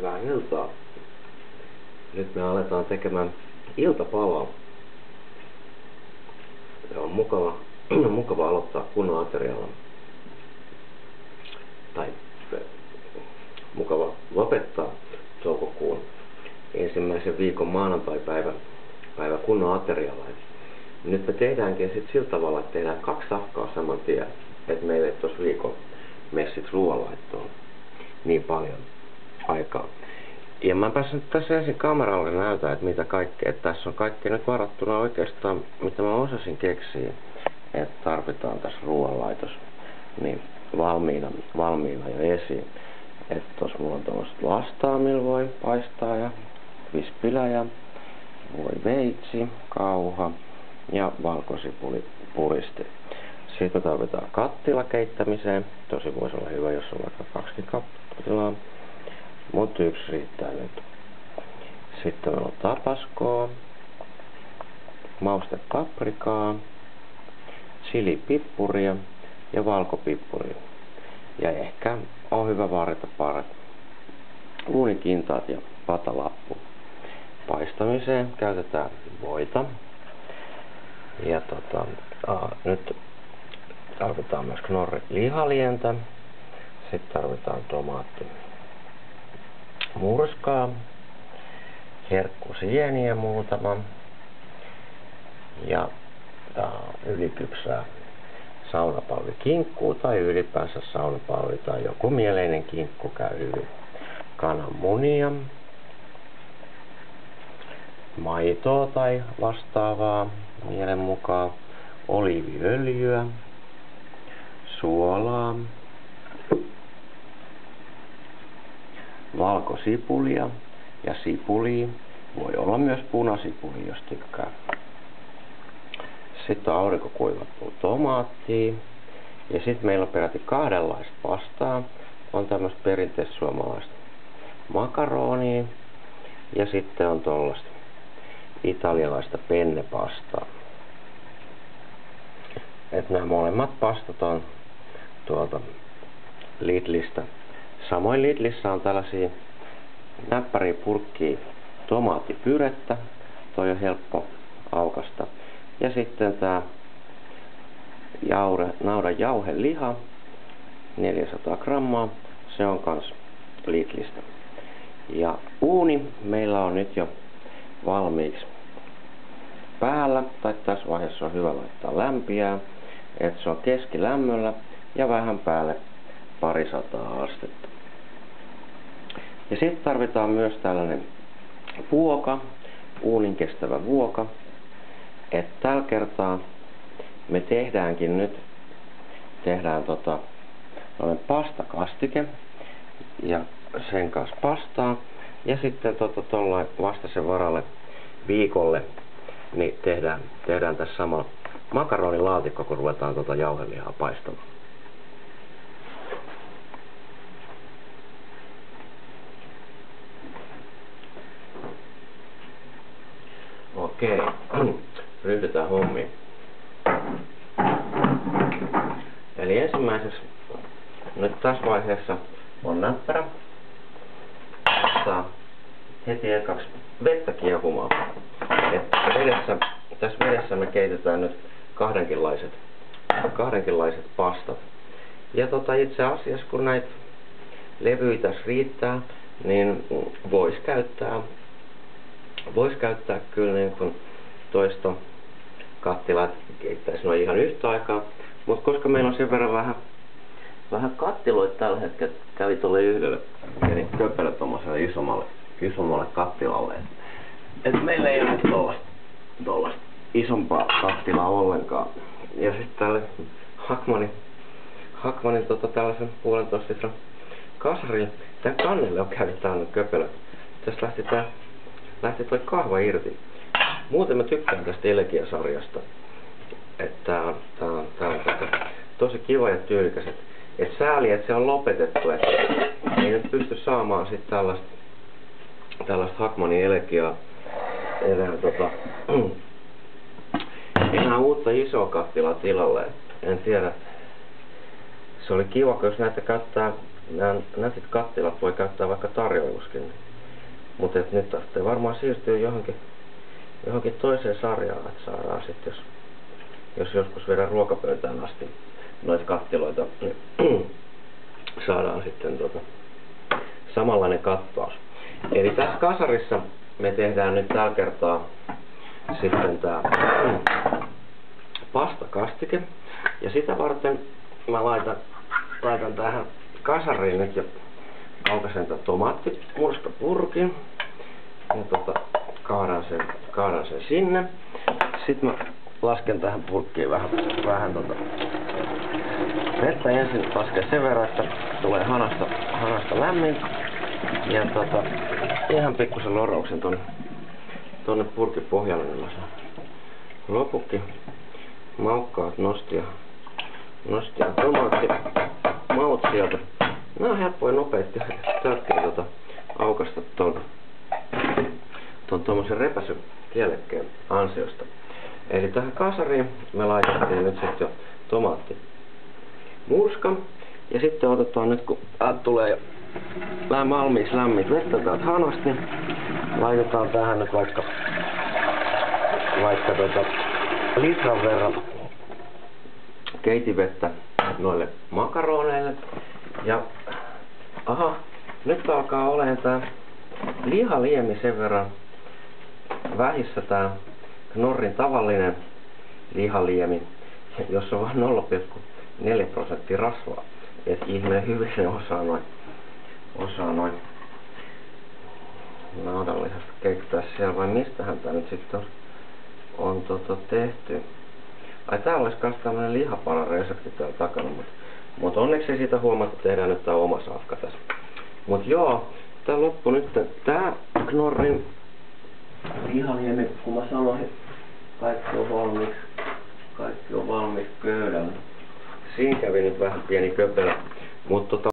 Hyvää iltaa. Nyt me aletaan tekemään iltapalaa. Se on mukava aloittaa kunnon aterialla. Tai mukava lopettaa toukokuun ensimmäisen viikon maanantaipäivä kunnon aterialla. Nyt me tehdäänkin sit sillä tavalla, että tehdään 2 safkaa saman tien, että meille ei tuossa viikon messit ruoanlaittoon niin paljon aikaa. Ja mä pääsen tässä ensin kameralle näytän, että mitä kaikkea. Että tässä on kaikkea nyt varattuna oikeastaan, mitä mä osasin keksiä, että tarvitaan tässä ruoanlaitossa. Niin valmiina jo esiin. Että tossa mulla on tommoset lastaa, millä voi paistaa ja vispilä ja voi veitsi, kauha ja valkosipuli puristi. Sitten tarvitaan kattila keittämiseen. Tosi voisi olla hyvä, jos on vaikka 20 kattilaa. Mut 1 riittää nyt. Sitten meillä on tapaskoa, maustepaprikaa, chilipippuria ja valkopippuria. Ja ehkä on hyvä varreta parat uunikintaat ja patalappu. Paistamiseen käytetään voita. Ja nyt tarvitaan myös knorri lihalientä. Sitten tarvitaan tomaatti murskaa, herkkusieniä muutama ja ylikypsää saunapalvikinkkuu tai ylipäänsä saunapalvi tai joku mieleinen kinkku käy hyvin. Kananmunia, maitoa tai vastaavaa mielen mukaan, oliiviöljyä, suolaa, valkosipulia ja sipulia. Voi olla myös punasipuli, jos tykkää. Sitten on aurinkokuivattua tomaattia. Ja sitten meillä on peräti 2 pastaa. On tämmöistä perinteistä suomalaista makaronia. Ja sitten on tollaista italialaista pennepastaa. Et nämä molemmat pastat on tuolta Lidlistä. Samoin Lidlissä on tällaisia näppäriä purkkia tomaattipyrettä. Toi on helppo aukasta. Ja sitten tää naudan jauheliha 400 grammaa. Se on kans Lidlistä. Ja uuni meillä on nyt jo valmiiksi päällä. Tai tässä vaiheessa on hyvä laittaa lämpiää. Että se on keskilämmöllä ja vähän päälle 200 astetta. Ja sitten tarvitaan myös tällainen vuoka, uunin kestävä vuoka. Että tällä kertaa me tehdäänkin nyt pastakastike ja sen kanssa pastaa. Ja sitten tuollain vastaisen varalle viikolle niin tehdään tässä samalla makaronilaatikko, kun ruvetaan jauhelihaa paistamaan. Okei, ryhdytään hommiin. Eli ensimmäiseksi nyt tässä vaiheessa on näppärä. Ottaa heti ekaksi vettä kiehumaan. Tässä vedessä me keitetään nyt kahdenkinlaiset pastat. Ja itse asiassa kun näitä levyjä tässä riittää, niin vois käyttää kyllä niin kuin toista kattilaa, keittäisi noin ihan yhtä aikaa. Mutta koska meillä on sen verran vähän kattiloita tällä hetkellä, kävi tuolle yhdelle pieni köppelö tommoselle isommalle kattilalle. Et meillä ei ole nyt tollasta isompaa kattilaa ollenkaan. Ja sitten tälle Hackmanin tällaisen 1,5 litran kasarille, tän kannelle on käynyt tällainen köpelö. Tästä lähti toi kahva irti. Muuten mä tykkään tästä Elegia-sarjasta. Että tää on tosi kiva ja tyylikäs. Et sääli, että se on lopetettu. Et ei nyt pysty saamaan sit tällaista Hackmanin Elegiaa enää uutta isoa kattilaa tilalle. En tiedä. Se oli kiva, jos näitä nämä nätit kattilat voi käyttää vaikka tarjoiluskin. Mutta nyt tästä varmaan siirtyy johonkin toiseen sarjaan, että saadaan sitten, jos joskus viedään ruokapöytään asti noita kattiloita, niin saadaan sitten samanlainen kattaus. Eli tässä kasarissa me tehdään nyt tällä kertaa sitten tää pastakastike. Ja sitä varten mä laitan tähän kasariin nyt ja aukaisen tän tomaattimurskapurkin. Ja kaadan sen sinne. Sitten mä lasken tähän purkkiin vähän vettä ensin, lasken sen verran, että tulee hanasta lämmin. Ja ihan pikkusen lorouksen tonne purkin pohjalle, niin mä saan lopukki maukkaat nostia tomaattimaut sieltä. Nää on helppoja nopeasti tökkiä aukasta ton tommosen repäsykielekkeen ansiosta. Eli tähän kasariin me laitettiin nyt sitten jo tomaattimurska. Ja sitten otetaan nyt, kun tulee jo valmiiksi lämmit vettä täältä hanasta, niin laitetaan tähän nyt vaikka litran verran keitinvettä noille makaroneille. Ja nyt alkaa olemaan tää lihaliemi sen verran vähissä, tää Knorrin tavallinen lihaliemi, jossa on vain 0,4% rasvaa. Et ihmeen hyvin ne osaa noin naudanlihasta keittää siellä, vai mistähän tää nyt sitten on tehty. Ai täällä olisi kans tämmönen lihapalaresepti täällä takana, mutta onneksi ei siitä huomata, tehdään nyt tää oma safka tässä. Mut joo, tää loppu nyt tää Knorrin lihaliemi, kun mä sanoin, kaikki on valmiiksi pöydällä. Siinä kävi nyt vähän pieni köpelä, mutta